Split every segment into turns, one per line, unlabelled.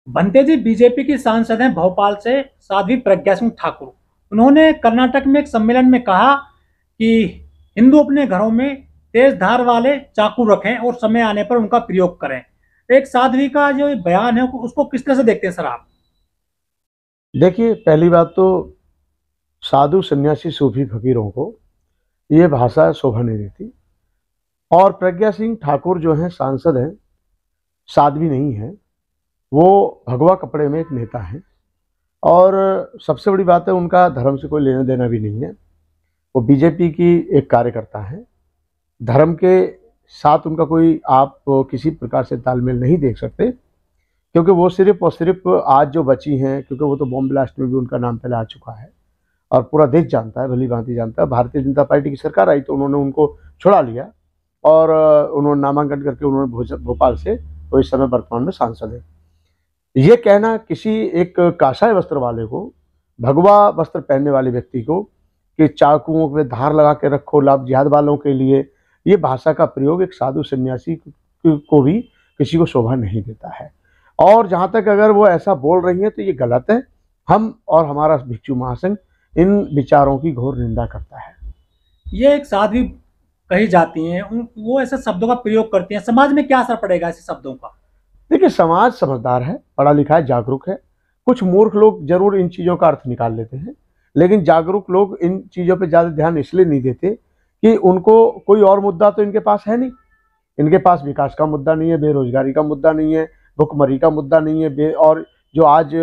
भंते जी BJP की सांसद हैं भोपाल से साध्वी प्रज्ञा सिंह ठाकुर। उन्होंने कर्नाटक में एक सम्मेलन में कहा कि हिंदू अपने घरों में तेज धार वाले चाकू रखें और समय आने पर उनका प्रयोग करें। एक साध्वी का जो बयान है उसको किस तरह से देखते हैं सर आप?
देखिए, पहली बात तो साधु सन्यासी सूफी फकीरों को ये भाषा शोभा नहीं देती। और प्रज्ञा सिंह ठाकुर जो हैं सांसद हैं, साध्वी नहीं है, वो भगवा कपड़े में एक नेता है। और सबसे बड़ी बात है, उनका धर्म से कोई लेना देना भी नहीं है। वो बीजेपी की एक कार्यकर्ता है। धर्म के साथ उनका कोई आप किसी प्रकार से तालमेल नहीं देख सकते, क्योंकि वो सिर्फ और सिर्फ आज जो बची हैं, क्योंकि वो तो बॉम्ब ब्लास्ट में भी उनका नाम पहले आ चुका है और पूरा देश जानता है, भली भांति जानता है। भारतीय जनता पार्टी की सरकार आई तो उन्होंने उनको छुड़ा लिया और उन्होंने नामांकन करके उन्होंने भोपाल से, वो इस समय वर्तमान में सांसद है। ये कहना किसी एक काषाय वस्त्र वाले को, भगवा वस्त्र पहनने वाले व्यक्ति को कि चाकुओं पे धार लगा के रखो लाभ जिहाद वालों के लिए, ये भाषा का प्रयोग एक साधु सन्यासी को भी किसी को शोभा नहीं देता है। और जहाँ तक अगर वो ऐसा बोल रही हैं तो ये गलत है। हम और हमारा भिक्षु महासंघ इन विचारों की घोर निंदा करता है।
ये एक साध्वी कही जाती हैं, वो ऐसे शब्दों का प्रयोग करती हैं, समाज में क्या असर पड़ेगा ऐसे शब्दों का?
देखिए, समाज समझदार है, पढ़ा लिखा है, जागरूक है। कुछ मूर्ख लोग जरूर इन चीज़ों का अर्थ निकाल लेते हैं, लेकिन जागरूक लोग इन चीज़ों पे ज़्यादा ध्यान इसलिए नहीं देते कि उनको कोई और मुद्दा तो इनके पास है नहीं। इनके पास विकास का मुद्दा नहीं है, बेरोजगारी का मुद्दा नहीं है, भुखमरी का मुद्दा नहीं है। और जो आज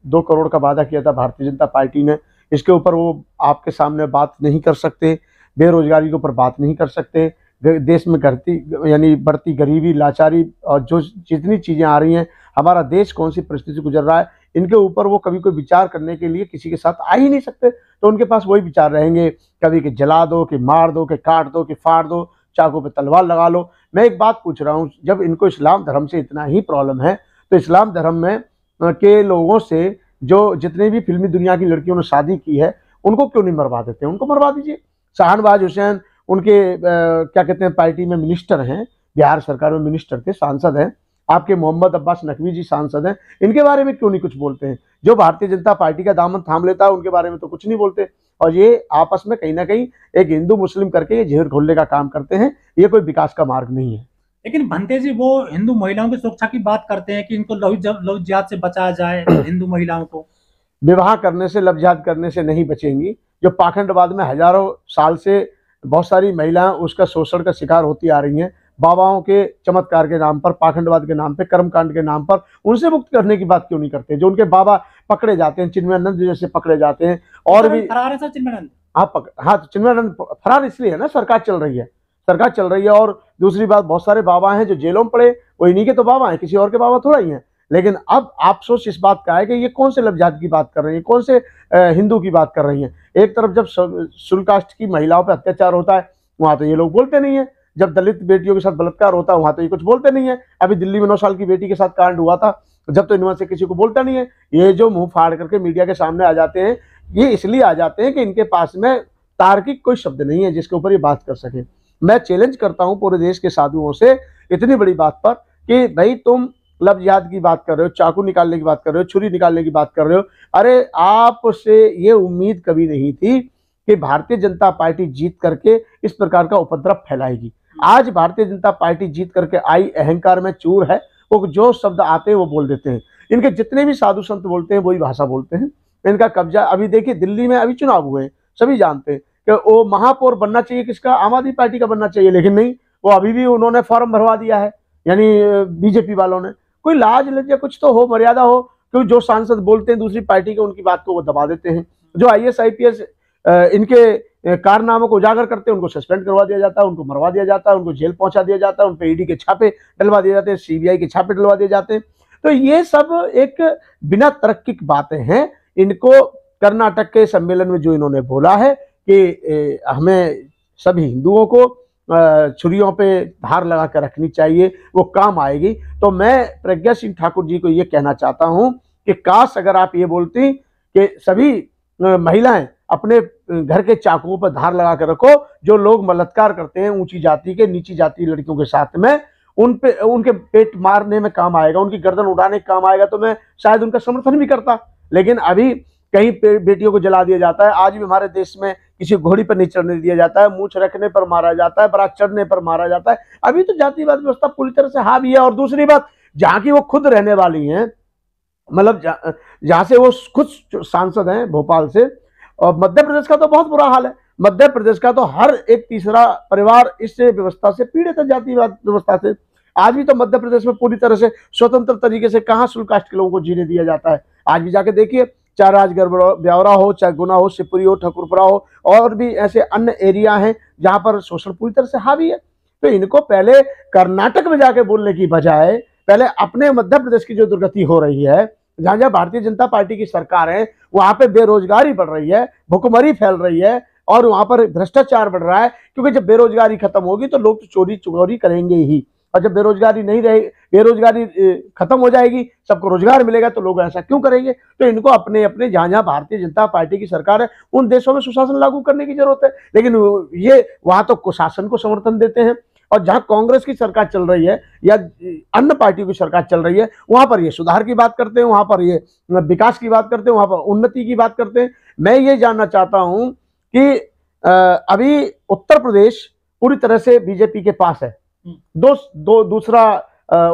2 करोड़ का वादा किया था भारतीय जनता पार्टी ने, इसके ऊपर वो आपके सामने बात नहीं कर सकते। बेरोजगारी के ऊपर बात नहीं कर सकते। देश में बढ़ती गरीबी, लाचारी और जो जितनी चीज़ें आ रही हैं, हमारा देश कौन सी परिस्थिति से गुजर रहा है, इनके ऊपर वो कभी कोई विचार करने के लिए किसी के साथ आ ही नहीं सकते। तो उनके पास वही विचार रहेंगे, कभी कि जला दो, कि मार दो, कि काट दो, कि फाड़ दो, चाकू पे तलवार लगा लो। मैं एक बात पूछ रहा हूँ, जब इनको इस्लाम धर्म से इतना ही प्रॉब्लम है तो इस्लाम धर्म में के लोगों से जो जितने भी फिल्मी दुनिया की लड़कियों ने शादी की है, उनको क्यों नहीं मरवा देते? उनको मरवा दीजिए। शाहनवाज हुसैन उनके क्या कहते हैं, पार्टी में मिनिस्टर हैं, बिहार सरकार में मिनिस्टर थे, सांसद हैं। आपके मोहम्मद अब्बास नकवी जी सांसद हैं, इनके बारे में क्यों नहीं कुछ बोलते हैं? जो भारतीय जनता पार्टी का दामन थाम लेता है उनके बारे में तो कुछ नहीं बोलते। और ये आपस में कहीं ना कहीं एक हिंदू मुस्लिम करके ये जहर घोलने का काम करते हैं। ये कोई विकास का मार्ग नहीं है।
लेकिन भंते जी वो हिंदू महिलाओं की सुरक्षा की बात करते हैं कि इनको लव जिहाद से बचाया जाए, हिंदू महिलाओं को।
विवाह करने से, लव जिहाद करने से नहीं बचेंगी। जो पाखंडवाद में हजारों साल से बहुत सारी महिलाएं उसका शोषण का शिकार होती आ रही हैं, बाबाओं के चमत्कार के नाम पर, पाखंडवाद के नाम पे, कर्मकांड के नाम पर, उनसे मुक्त करने की बात क्यों नहीं करते? जो उनके बाबा पकड़े जाते हैं, चिन्मयानंद जैसे पकड़े जाते हैं, और भी
फरार है सर चिन्मयानंद।
हाँ, तो चिन्मयानंद फरार इसलिए है ना, सरकार चल रही है, सरकार चल रही है। और दूसरी बात, बहुत सारे बाबा हैं जो जेलों में पड़े, वो इन्हीं के तो बाबा हैं, किसी और के बाबा थोड़ा ही हैं। लेकिन अब अफसोस इस बात का है कि ये कौन से लव जिहाद की बात कर रही हैं, कौन से हिंदू की बात कर रही हैं? एक तरफ जब शुल्क कास्ट की महिलाओं पर अत्याचार होता है, वहां तो ये लोग बोलते नहीं है। जब दलित बेटियों के साथ बलात्कार होता है, वहां तो ये कुछ बोलते नहीं है। अभी दिल्ली में 9 साल की बेटी के साथ कांड हुआ था, जब तो इनमें से किसी को बोलता नहीं है। ये जो मुंह फाड़ करके मीडिया के सामने आ जाते हैं, ये इसलिए आ जाते हैं कि इनके पास में तार्किक कोई शब्द नहीं है जिसके ऊपर ये बात कर सके। मैं चैलेंज करता हूं पूरे देश के साधुओं से इतनी बड़ी बात पर कि भाई तुम लव जिहाद की बात कर रहे हो, चाकू निकालने की बात कर रहे हो, छुरी निकालने की बात कर रहे हो। अरे आपसे ये उम्मीद कभी नहीं थी कि भारतीय जनता पार्टी जीत करके इस प्रकार का उपद्रव फैलाएगी। आज भारतीय जनता पार्टी जीत करके आई, अहंकार में चूर है, वो जो शब्द आते हैं वो बोल देते हैं। इनके जितने भी साधु संत बोलते हैं वही भाषा बोलते हैं। इनका कब्जा, अभी देखिए दिल्ली में अभी चुनाव हुए हैं, सभी जानते हैं कि वो महापौर बनना चाहिए किसका, आम आदमी पार्टी का बनना चाहिए, लेकिन नहीं, वो अभी भी उन्होंने फॉर्म भरवा दिया है, यानी बीजेपी वालों ने। कोई लाज लज्जा कुछ तो हो, मर्यादा हो, क्योंकि जो सांसद बोलते हैं दूसरी पार्टी के, उनकी बात को वो दबा देते हैं। जो IAS IPS इनके कारनामों को उजागर करते हैं, उनको सस्पेंड करवा दिया जाता है, उनको मरवा दिया जाता है, उनको जेल पहुंचा दिया जाता है, उन पर ED के छापे डलवा दिए जाते हैं, CBI के छापे डलवा दिए जाते हैं। तो ये सब एक बिना तरक्की की बातें हैं। इनको कर्नाटक के सम्मेलन में जो इन्होंने बोला है कि हमें सभी हिंदुओं को छुरियों पे धार लगा कर रखनी चाहिए, वो काम आएगी। तो मैं प्रज्ञा सिंह ठाकुर जी को ये कहना चाहता हूं कि काश अगर आप ये बोलती कि सभी महिलाएं अपने घर के चाकुओं पर धार लगा कर रखो, जो लोग बलात्कार करते हैं ऊंची जाति के, नीची जाति लड़कियों के साथ में, उन पे उनके पेट मारने में काम आएगा, उनकी गर्दन उड़ाने का काम आएगा, तो मैं शायद उनका समर्थन भी करता। लेकिन अभी कहीं बेटियों को जला दिया जाता है, आज भी हमारे देश में किसी घोड़ी पर नहीं चढ़ने दिया जाता है, मूछ रखने पर मारा जाता है, बारात चढ़ने पर मारा जाता है। अभी तो जातिवाद व्यवस्था पूरी तरह से हावी है। और दूसरी बात, जहाँ की वो खुद रहने वाली हैं, मतलब जहाँ से वो खुद सांसद हैं भोपाल से, और मध्य प्रदेश का तो बहुत बुरा हाल है। मध्य प्रदेश का तो हर एक तीसरा परिवार इस व्यवस्था से पीड़ित है, जातिवाद व्यवस्था से। आज भी तो मध्य प्रदेश में पूरी तरह से स्वतंत्र तरीके से कहाँ शुल्क कास्ट के लोगों को जीने दिया जाता है। आज भी जाके देखिए, चाहे राजगढ़ ब्यावरा हो, चाहे गुना हो, शिवपुरी हो, ठकुरपुरा हो, और भी ऐसे अन्य एरिया हैं जहां पर शोषण पूरी तरह से हावी है। तो इनको पहले कर्नाटक में जाके बोलने की बजाय पहले अपने मध्य प्रदेश की जो दुर्गति हो रही है, जहां जहां भारतीय जनता पार्टी की सरकार है, वहां पे बेरोजगारी बढ़ रही है, भुखमरी फैल रही है, और वहां पर भ्रष्टाचार बढ़ रहा है। क्योंकि जब बेरोजगारी खत्म होगी तो लोग तो चोरी चोरी करेंगे ही, और जब बेरोजगारी नहीं रहे, बेरोजगारी खत्म हो जाएगी, सबको रोजगार मिलेगा, तो लोग ऐसा क्यों करेंगे। तो इनको अपने अपने जहां जहां भारतीय जनता पार्टी की सरकार है उन देशों में सुशासन लागू करने की जरूरत है। लेकिन ये वहां तो कुशासन को समर्थन देते हैं, और जहां कांग्रेस की सरकार चल रही है या अन्य पार्टियों की सरकार चल रही है, वहां पर ये सुधार की बात करते हैं, वहां पर ये विकास की बात करते हैं, वहां पर उन्नति की बात करते हैं। मैं ये जानना चाहता हूं कि अभी उत्तर प्रदेश पूरी तरह से बीजेपी के पास है। दूसरा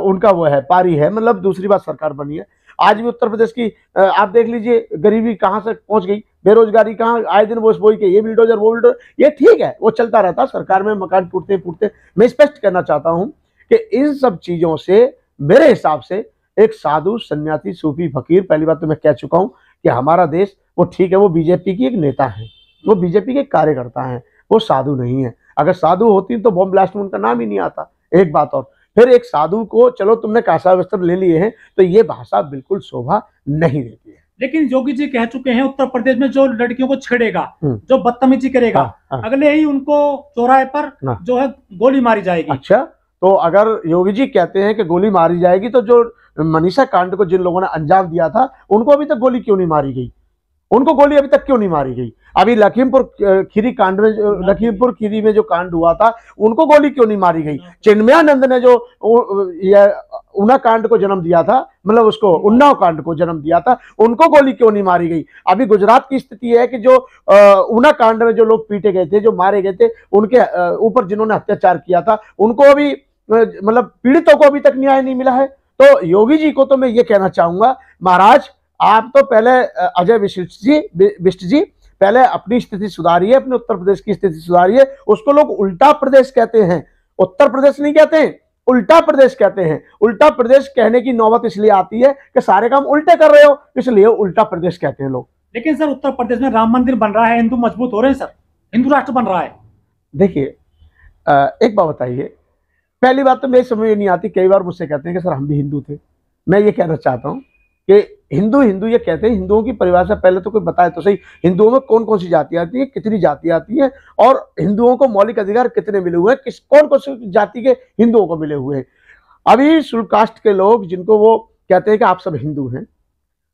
उनका वो है, पारी है, मतलब दूसरी बार सरकार बनी है। आज भी उत्तर प्रदेश की आप देख लीजिए, गरीबी कहां से पहुंच गई, बेरोजगारी कहां, आए दिन वो बोल के ये बिल्डोजर वो बिल्डोजर, ये ठीक है, वो चलता रहता, सरकार में मकान टूटते फूटते। मैं स्पष्ट करना चाहता हूं कि इन सब चीजों से मेरे हिसाब से एक साधु सन्यासी सूफी फकीर, पहली बात तो मैं कह चुका हूं कि हमारा देश वो ठीक है, वो बीजेपी की एक नेता है, वो बीजेपी के कार्यकर्ता हैं, वो साधु नहीं है। अगर साधु होती तो बॉम्ब ब्लास्ट में उनका नाम ही नहीं आता। एक बात और, फिर एक साधु को चलो तुमने कासा वस्त्र ले लिए हैं, तो ये भाषा बिल्कुल शोभा नहीं देती है।
लेकिन योगी जी कह चुके हैं, उत्तर प्रदेश में जो लड़कियों को छेड़ेगा, जो बदतमीजी करेगा, अगले ही उनको चौराहे पर जो है गोली मारी जाएगी।
अच्छा, तो अगर योगी जी कहते हैं कि गोली मारी जाएगी, तो जो मनीषा कांड को जिन लोगों ने अंजाम दिया था, उनको अभी तक गोली क्यों नहीं मारी गई? उनको गोली अभी तक क्यों नहीं मारी गई? अभी लखीमपुर खीरी कांड में, लखीमपुर खीरी में जो कांड हुआ था, उनको गोली क्यों नहीं मारी गई? चिन्मयानंद ने जो उना कांड को जन्म दिया था, मतलब उसको उन्नाव कांड को जन्म दिया था, उनको गोली क्यों नहीं मारी गई? अभी गुजरात की स्थिति है कि जो उना कांड में जो लोग पीटे गए थे, जो मारे गए थे, उनके ऊपर जिन्होंने अत्याचार किया था, उनको अभी मतलब पीड़ितों को अभी तक न्याय नहीं मिला है। तो योगी जी को तो मैं ये कहना चाहूंगा, महाराज आप तो पहले अजय बिष्ट जी पहले अपनी स्थिति सुधारिए, अपने उत्तर प्रदेश की स्थिति सुधारिए। उसको लोग उल्टा प्रदेश कहते हैं, उत्तर प्रदेश नहीं कहते हैं, उल्टा प्रदेश कहते हैं। उल्टा प्रदेश कहने की नौबत इसलिए आती है कि सारे काम उल्टे कर रहे हो, इसलिए उल्टा प्रदेश कहते हैं लोग।
लेकिन सर, उत्तर प्रदेश में राम मंदिर बन रहा है, हिंदू मजबूत हो रहे हैं सर, हिंदू राष्ट्र बन रहा है।
देखिए, एक बात बताइए, पहली बात तो मेरी समझ में नहीं आती, कई बार मुझसे कहते हैं कि सर हम भी हिंदू थे। मैं ये कहना चाहता हूँ कि हिंदू हिंदू ये कहते हैं, हिंदुओं की परिभाषा पहले तो कोई बताए तो सही, हिंदुओं में कौन कौन सी जातियां आती है, कितनी जातियां आती हैं, और हिंदुओं को मौलिक अधिकार कितने मिले हुए हैं, कौन कौन सी जाति के हिंदुओं को मिले हुए हैं। अभी शुल्क कास्ट के लोग जिनको वो कहते हैं कि आप सब हिंदू हैं,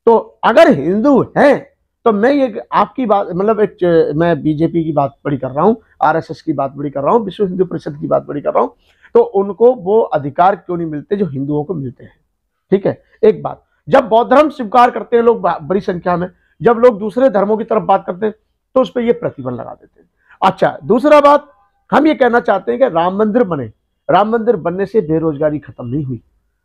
तो अगर हिंदू हैं तो मैं ये आपकी बात, मतलब मैं बीजेपी की बात बड़ी कर रहा हूँ, आरएसएस की बात बड़ी कर रहा हूँ, विश्व हिंदू परिषद की बात बड़ी कर रहा हूँ, तो उनको वो अधिकार क्यों नहीं मिलते जो हिंदुओं को मिलते हैं? ठीक है, एक बात, जब बौद्ध धर्म स्वीकार करते हैं लोग बड़ी संख्या में, जब लोग दूसरे धर्मों की तरफ बात करते हैं तो उस पर ये प्रतिबंध लगा देते हैं। अच्छा, दूसरा बात, हम ये कहना चाहते हैं कि राम मंदिर बने, राम मंदिर बनने से बेरोजगारी खत्म नहीं हुई,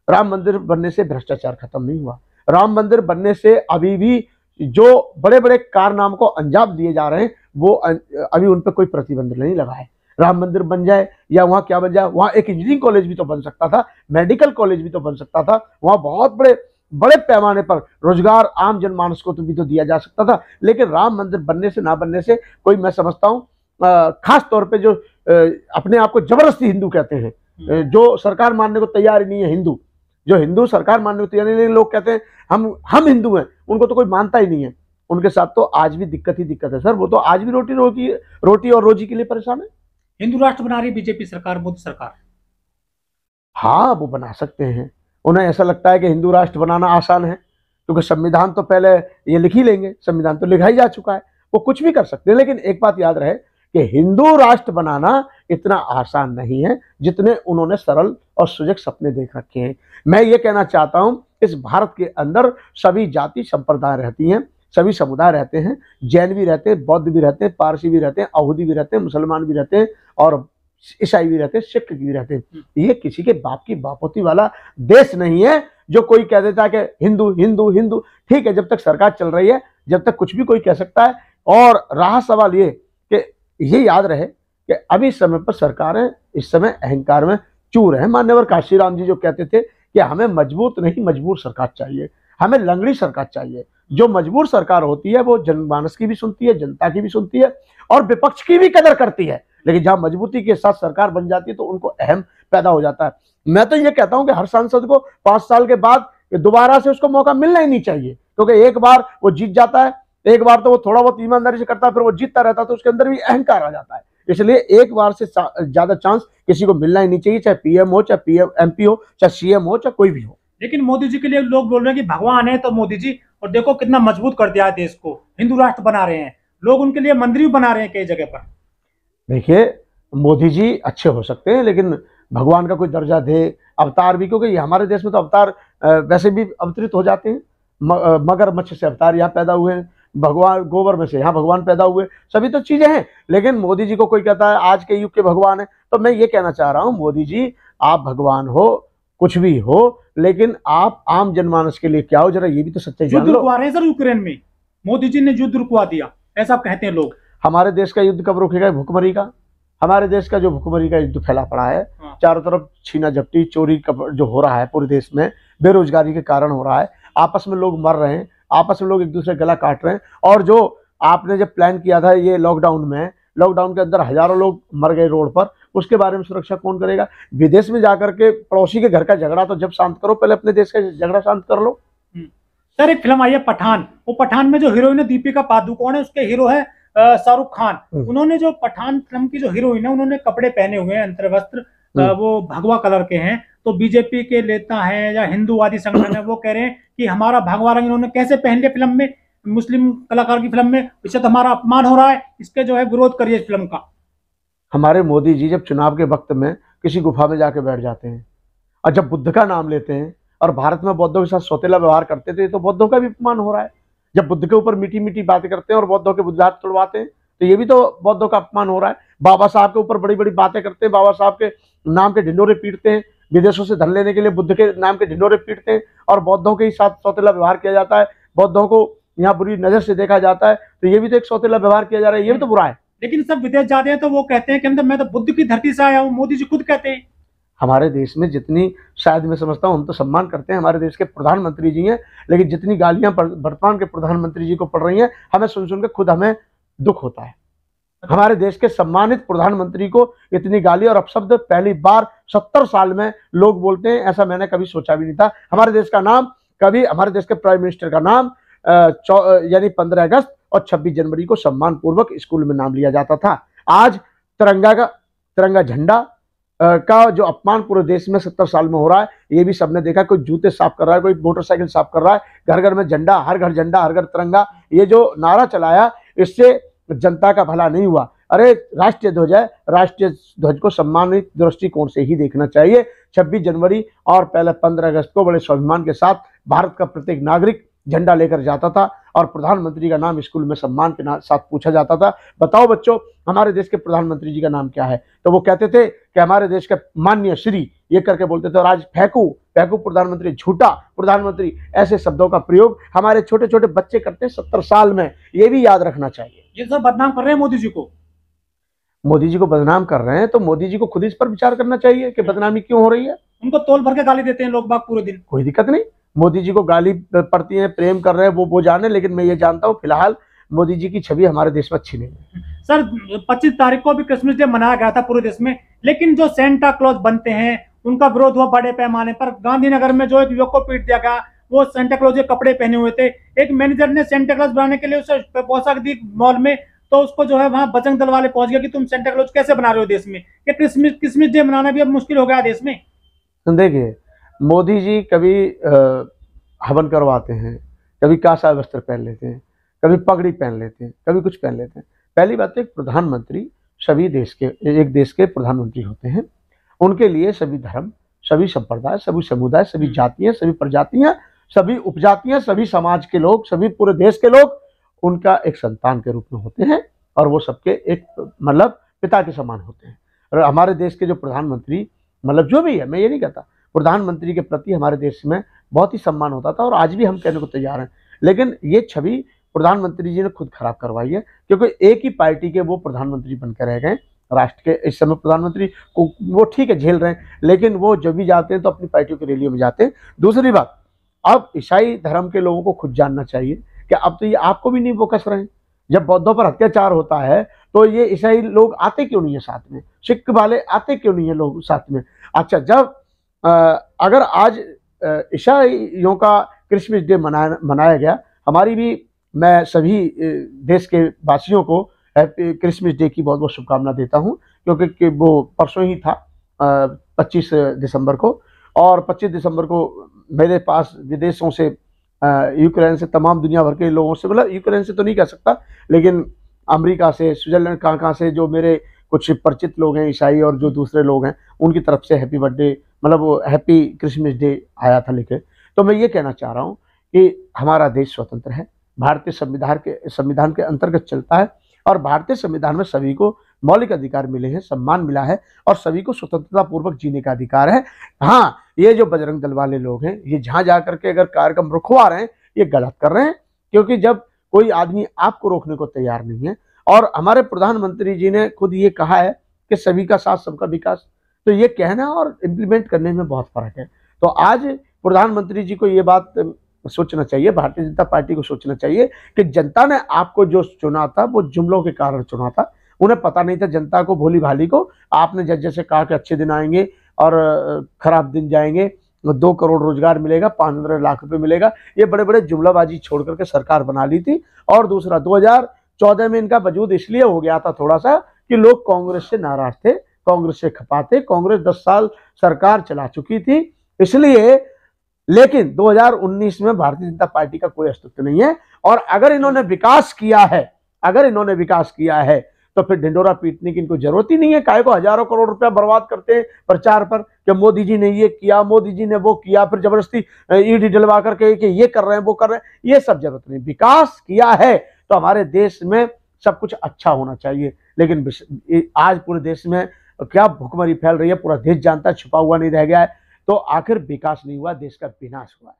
राम मंदिर बनने से भ्रष्टाचार खत्म नहीं हुआ, राम मंदिर बनने से अभी भी जो बड़े बड़े कारनामों को अंजाम दिए जा रहे हैं वो अभी उन पर कोई प्रतिबंध नहीं लगा है। राम मंदिर बन जाए या वहां क्या बन जाए, वहां एक इंजीनियरिंग कॉलेज भी तो बन सकता था, मेडिकल कॉलेज भी तो बन सकता था, वहां बहुत बड़े बड़े पैमाने पर रोजगार आम जनमानस को तो भी तो दिया जा सकता था। लेकिन राम मंदिर बनने से ना बनने से कोई, मैं समझता हूँ खास तौर पे जो अपने आप को जबरदस्ती हिंदू कहते हैं, जो सरकार मानने को तैयार ही नहीं है, हिंदू जो हिंदू सरकार मानने को तैयार नहीं है, लोग कहते हैं हम हिंदू हैं, उनको तो कोई मानता ही नहीं है। उनके साथ तो आज भी दिक्कत ही दिक्कत है सर, वो तो आज भी रोटी और रोजी के लिए परेशान है।
हिंदू राष्ट्र बना रही बीजेपी सरकार, मोदी सरकार।
हाँ, वो बना सकते हैं, उन्हें ऐसा लगता है कि हिंदू राष्ट्र बनाना आसान है, क्योंकि संविधान तो पहले ये लिख ही लेंगे, संविधान तो लिखा ही जा चुका है, वो कुछ भी कर सकते हैं। लेकिन एक बात याद रहे कि हिंदू राष्ट्र बनाना इतना आसान नहीं है जितने उन्होंने सरल और सुजग सपने देख रखे हैं। मैं ये कहना चाहता हूं, इस भारत के अंदर सभी जाति संप्रदाय रहती हैं, सभी समुदाय रहते हैं, जैन भी रहते हैं, बौद्ध भी रहते हैं, पारसी भी रहते हैं, यहूदी भी रहते हैं, मुसलमान भी रहते हैं और ईसाई भी रहते हैं, सिख भी रहते हैं। ये किसी के बाप की बापोती वाला देश नहीं है जो कोई कह देता है कि हिंदू हिंदू हिंदू। ठीक है, जब तक सरकार चल रही है, जब तक कुछ भी कोई कह सकता है। और रहा सवाल ये कि ये याद रहे कि अभी समय पर सरकारें इस समय अहंकार में चूर है। मान्यवर काशीराम जी जो कहते थे कि हमें मजबूत नहीं मजबूर सरकार चाहिए, हमें लंगड़ी सरकार चाहिए। जो मजबूर सरकार होती है वो जनमानस की भी सुनती है, जनता की भी सुनती है और विपक्ष की भी कदर करती है। लेकिन जहां मजबूती के साथ सरकार बन जाती है तो उनको अहम पैदा हो जाता है। मैं तो ये कहता हूं कि हर सांसद को 5 साल के बाद दोबारा से उसको मौका मिलना ही नहीं चाहिए, क्योंकि एक बार वो जीत जाता है, एक बार तो वो थोड़ा बहुत ईमानदारी से करता है, फिर वो जीतता रहता है तो उसके अंदर भी अहंकार आ जाता है। इसलिए एक बार से ज्यादा चांस किसी को मिलना ही नहीं चाहिए, चाहे पीएम हो, चाहे पीएम एमपी हो, चाहे सीएम हो, चाहे कोई भी हो।
लेकिन मोदी जी के लिए लोग बोल रहे हैं कि भगवान है तो मोदी जी, और देखो कितना मजबूत कर दिया है देश को, हिंदू राष्ट्र बना रहे हैं, लोग उनके लिए मंदिर भी बना रहे हैं कई जगह पर।
देखिए, मोदी जी अच्छे हो सकते हैं लेकिन भगवान का कोई दर्जा दे, अवतार भी, क्योंकि हमारे देश में तो अवतार वैसे भी अवतरित हो जाते हैं। मगरमच्छ से अवतार यहाँ पैदा हुए हैं, भगवान गोबर में से यहाँ भगवान पैदा हुए, सभी तो चीजें हैं। लेकिन मोदी जी को कोई कहता है आज के युग के भगवान है, तो मैं ये कहना चाह रहा हूँ मोदी जी, आप भगवान हो, कुछ भी हो, लेकिन आप आम जनमानस के लिए क्या हो, जरा ये भी तो सच्चाई जान लो।
युद्ध रुकवा रहे हैं सर यूक्रेन में, मोदी जी ने युद्ध रुकवा दिया, ऐसा कहते हैं लोग।
हमारे देश का युद्ध कब रुकेगा? भुखमरी का। हमारे देश का जो भुखमरी का युद्ध फैला पड़ा है, चारों तरफ छीना झपटी चोरी जो हो रहा है पूरे देश में, बेरोजगारी के कारण हो रहा है, आपस में लोग मर रहे हैं, आपस में लोग एक दूसरे गला काट रहे हैं। और जो आपने जब प्लान किया था ये लॉकडाउन में, लॉकडाउन के अंदर हजारों लोग मर गए रोड पर, उसके बारे में सुरक्षा कौन करेगा? विदेश में जाकर के पड़ोसी के घर का झगड़ा तो जब शांत करो, पहले अपने देश का झगड़ा शांत कर लो।
सर एक फिल्म आई है पठान, वो पठान में जो हीरोइन है दीपिका पादुकोण है, उसके हीरो है शाहरुख खान। उन्होंने जो पठान फिल्म की जो हीरोइन है, उन्होंने कपड़े पहने हुए हैं, अंतर्वस्त्र वो भगवा कलर के हैं। तो बीजेपी के नेता हैं या हिंदूवादी संगठन है, वो कह रहे हैं कि हमारा भगवा रंग इन्होंने कैसे पहन लिया फिल्म में, मुस्लिम कलाकार की फिल्म में, इससे तो हमारा अपमान हो रहा है, इसके जो है विरोध करिए इस फिल्म का।
हमारे मोदी जी जब चुनाव के वक्त में किसी गुफा में जाके बैठ जाते हैं और जब बुद्ध का नाम लेते हैं और भारत में बौद्धों के साथ सौतेला व्यवहार करते थे, तो बौद्धों का भी अपमान हो रहा है। जब बुद्ध के ऊपर मीठी मीठी बातें करते हैं और बौद्धों के बुद्धार्थ तोड़वाते हैं, तो ये भी तो बौद्धों का अपमान हो रहा है। बाबा साहब के ऊपर बड़ी बड़ी बातें करते हैं, बाबा साहब के नाम के ढिंडोरे पीटते हैं, विदेशों से धन लेने के लिए बुद्ध के नाम के ढिंडोरे पीटते हैं और बौद्धों के ही साथ सौतेला व्यवहार किया जाता है, बौद्धों को यहाँ बुरी नजर से देखा जाता है, तो ये भी तो एक सौतेला व्यवहार किया जा रहा है, ये भी तो बुरा है।
लेकिन सब विदेश जाते हैं तो वो कहते हैं कि मैं तो बुद्ध की धरती से आया हूँ, मोदी जी खुद कहते हैं।
हमारे देश में जितनी, शायद मैं समझता हूँ हम तो सम्मान करते हैं, हमारे देश के प्रधानमंत्री जी हैं, लेकिन जितनी गालियां वर्तमान के प्रधानमंत्री जी को पड़ रही हैं, हमें सुन सुन के खुद हमें दुख होता है। हमारे देश के सम्मानित प्रधानमंत्री को इतनी गाली और अपशब्द पहली बार 70 साल में लोग बोलते हैं, ऐसा मैंने कभी सोचा भी नहीं था। हमारे देश का नाम कभी, हमारे देश के प्राइम मिनिस्टर का नाम यानी 15 अगस्त और 26 जनवरी को सम्मान पूर्वक स्कूल में नाम लिया जाता था। आज तिरंगा झंडा का जो अपमान पूरे देश में 70 साल में हो रहा है, ये भी सबने देखा। कोई जूते साफ कर रहा है, कोई मोटरसाइकिल साफ कर रहा है, घर घर में झंडा, हर घर तिरंगा, ये जो नारा चलाया, इससे जनता का भला नहीं हुआ। अरे राष्ट्रीय ध्वज है, राष्ट्रीय ध्वज को सम्मानित दृष्टिकोण से ही देखना चाहिए। 26 जनवरी और पहले 15 अगस्त को बड़े स्वाभिमान के साथ भारत का प्रत्येक नागरिक झंडा लेकर जाता था और प्रधानमंत्री का नाम स्कूल में सम्मान के साथ पूछा जाता था, बताओ बच्चों हमारे देश के प्रधानमंत्री जी का नाम क्या है? तो वो कहते थे कि हमारे देश का माननीय श्री, ये करके बोलते थे। और आज फेंकू प्रधानमंत्री, झूठा प्रधानमंत्री, ऐसे शब्दों का प्रयोग हमारे छोटे छोटे बच्चे करते हैं 70 साल में, ये भी याद रखना चाहिए।
ये सब बदनाम कर रहे हैं मोदी जी को।
मोदी जी को बदनाम कर रहे हैं तो मोदी जी को खुद इस पर विचार करना चाहिए कि बदनामी क्यों हो रही है।
उनको तोल भर के गाली देते हैं लोग बाग पूरे दिन,
कोई दिक्कत नहीं, मोदी जी को गाली पड़ती है, प्रेम कर रहे हैं, वो जाने, लेकिन मैं ये जानता हूँ फिलहाल मोदी जी की छवि हमारे देश में अच्छी नहीं है।
सर 25 तारीख को भी क्रिसमस डे मनाया गया था पूरे देश में, लेकिन जो सेंटा क्लॉज बनते हैं उनका विरोध हुआ बड़े पैमाने पर। गांधीनगर में जो एक युवक को पीट दिया गया, वो सेंटा क्लॉज के कपड़े पहने हुए थे। एक मैनेजर ने सेंटा क्लॉज बनाने के लिए उसे पोशाक दी मॉल में, तो उसको जो है वहां बजरंग दल वाले पहुंच गए कि तुम सेंटा क्लॉज कैसे बना रहे हो देश में, कि क्रिसमस डे मनाना भी अब मुश्किल हो गया देश में।
देखिए, मोदी जी कभी हवन करवाते हैं, कभी कासा वस्त्र पहन लेते हैं, कभी पगड़ी पहन लेते हैं, कभी कुछ पहन लेते हैं। पहली बात तो एक प्रधानमंत्री सभी देश के, एक देश के प्रधानमंत्री होते हैं। उनके लिए सभी धर्म, सभी संप्रदाय, सभी समुदाय, सभी जातियां, सभी प्रजातियां, सभी उपजातियां, सभी समाज के लोग, सभी पूरे देश के लोग उनका एक संतान के रूप में होते हैं और वो सबके एक मतलब पिता के समान होते हैं। और हमारे देश के जो प्रधानमंत्री मतलब जो भी है, मैं ये नहीं कहता, प्रधानमंत्री के प्रति हमारे देश में बहुत ही सम्मान होता था और आज भी हम कहने को तैयार हैं। लेकिन ये छवि प्रधानमंत्री जी ने खुद खराब करवाई है, क्योंकि एक ही पार्टी के वो प्रधानमंत्री बनकर रह गए राष्ट्र के। इस समय प्रधानमंत्री को वो ठीक है झेल रहे हैं, लेकिन वो जब भी जाते हैं तो अपनी पार्टियों की रैलियों में जाते हैं। दूसरी बात, अब ईसाई धर्म के लोगों को खुद जानना चाहिए कि अब तो ये आपको भी नहीं वो कस रहे हैं। जब बौद्धों पर अत्याचार होता है तो ये ईसाई लोग आते क्यों नहीं है साथ में, सिख वाले आते क्यों नहीं है लोग साथ में। अच्छा, जब अगर आज ईसाइयों का क्रिसमस डे मनाया गया, हमारी भी, मैं सभी देश के वासियों को हैप्पी क्रिसमस डे की बहुत बहुत शुभकामना देता हूं, क्योंकि वो परसों ही था 25 दिसंबर को। और 25 दिसंबर को मेरे पास विदेशों से, यूक्रेन से, तमाम दुनिया भर के लोगों से, मतलब यूक्रेन से तो नहीं कह सकता, लेकिन अमेरिका से, स्विट्जरलैंड, कहाँ से जो मेरे कुछ परिचित लोग हैं ईसाई और जो दूसरे लोग हैं, उनकी तरफ से हैप्पी बर्थडे, मतलब वो हैप्पी क्रिसमस डे आया था लेके। तो मैं ये कहना चाह रहा हूँ कि हमारा देश स्वतंत्र है, भारतीय संविधान के अंतर्गत चलता है और भारतीय संविधान में सभी को मौलिक अधिकार मिले हैं, सम्मान मिला है और सभी को स्वतंत्रता पूर्वक जीने का अधिकार है। हाँ, ये जो बजरंग दल वाले लोग हैं, ये जहां जाकर के अगर कार्यक्रम रुकवा रहे हैं, ये गलत कर रहे हैं, क्योंकि जब कोई आदमी आपको रोकने को तैयार नहीं है, और हमारे प्रधानमंत्री जी ने खुद ये कहा है कि सभी का साथ सबका विकास, तो ये कहना और इम्प्लीमेंट करने में बहुत फर्क है। तो आज प्रधानमंत्री जी को ये बात सोचना चाहिए, भारतीय जनता पार्टी को सोचना चाहिए कि जनता ने आपको जो चुना था वो जुमलों के कारण चुना था। उन्हें पता नहीं था जनता को, भोली भाली को। आपने जैसे कहा कि अच्छे दिन आएंगे और खराब दिन जाएंगे, 2 करोड़ रोजगार मिलेगा, 15 लाख रुपए मिलेगा, ये बड़े बड़े जुमलाबाजी छोड़ करके सरकार बना ली थी। और दूसरा, 2014 में इनका वजूद इसलिए हो गया था थोड़ा सा कि लोग कांग्रेस से नाराज थे, कांग्रेस से खपाते, कांग्रेस 10 साल सरकार चला चुकी थी इसलिए। लेकिन 2019 में भारतीय जनता पार्टी का कोई अस्तित्व नहीं है। और अगर इन्होंने विकास किया है तो फिर ढिंडोरा पीटने की इनको जरूरत ही नहीं है। काहे को हजारों करोड़ रुपया बर्बाद करते हैं प्रचार पर कि मोदी जी ने ये किया, मोदी जी ने वो किया, फिर जबरदस्ती ईडी डलवा करके कि ये कर रहे हैं, वो कर रहे हैं। ये सब जरूरत नहीं। विकास किया है तो हमारे देश में सब कुछ अच्छा होना चाहिए। लेकिन आज पूरे देश में क्या भुखमरी फैल रही है, पूरा देश जानता है, छुपा हुआ नहीं रह गया है। तो आखिर विकास नहीं हुआ, देश का विनाश हुआ है।